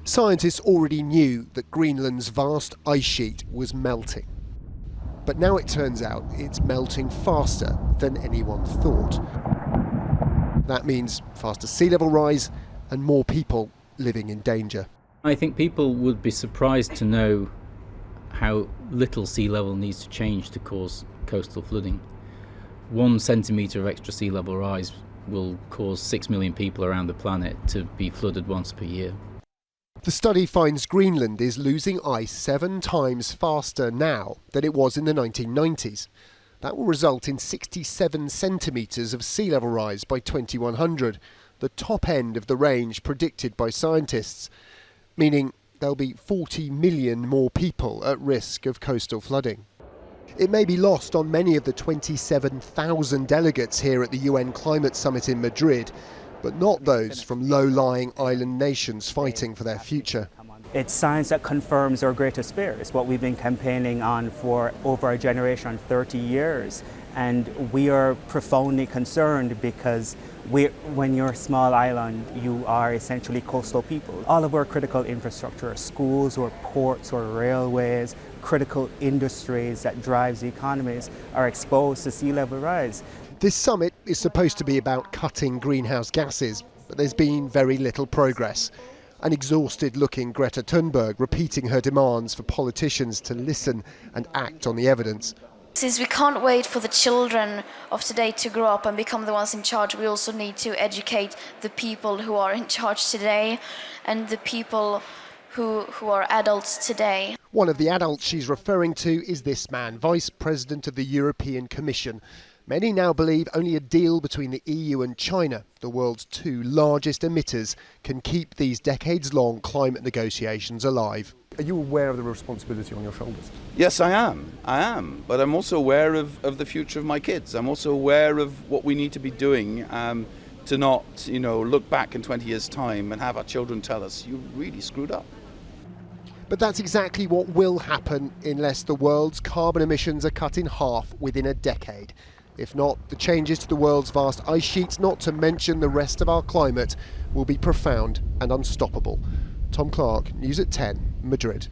Scientists already knew that Greenland's vast ice sheet was melting. But now it turns out it's melting faster than anyone thought. That means faster sea level rise and more people living in danger. I think people would be surprised to know how little sea level needs to change to cause coastal flooding. 1 centimetre of extra sea level rise will cause 6 million people around the planet to be flooded once per year. The study finds Greenland is losing ice 7 times faster now than it was in the 1990s. That will result in 67 centimetres of sea level rise by 2100, the top end of the range predicted by scientists, meaning there'll be 40 million more people at risk of coastal flooding. It may be lost on many of the 27,000 delegates here at the UN Climate Summit in Madrid, but not those from low-lying island nations fighting for their future. It's science that confirms our greatest fears, what we've been campaigning on for over a generation, 30 years. And we are profoundly concerned because when you're a small island, you are essentially coastal people. All of our critical infrastructure, schools or ports or railways, critical industries that drives the economies are exposed to sea level rise. This summit is supposed to be about cutting greenhouse gases, but there's been very little progress. An exhausted-looking Greta Thunberg repeating her demands for politicians to listen and act on the evidence. Since we can't wait for the children of today to grow up and become the ones in charge, we also need to educate the people who are in charge today and the people who are adults today. One of the adults she's referring to is this man, Vice President of the European Commission. Many now believe only a deal between the EU and China, the world's 2 largest emitters, can keep these decades-long climate negotiations alive. Are you aware of the responsibility on your shoulders? Yes, I am. But I'm also aware of the future of my kids. I'm also aware of what we need to be doing to not, look back in 20 years' time and have our children tell us, you really screwed up. But that's exactly what will happen unless the world's carbon emissions are cut in half within a decade. If not, the changes to the world's vast ice sheets, not to mention the rest of our climate, will be profound and unstoppable. Tom Clark, News at 10, Madrid.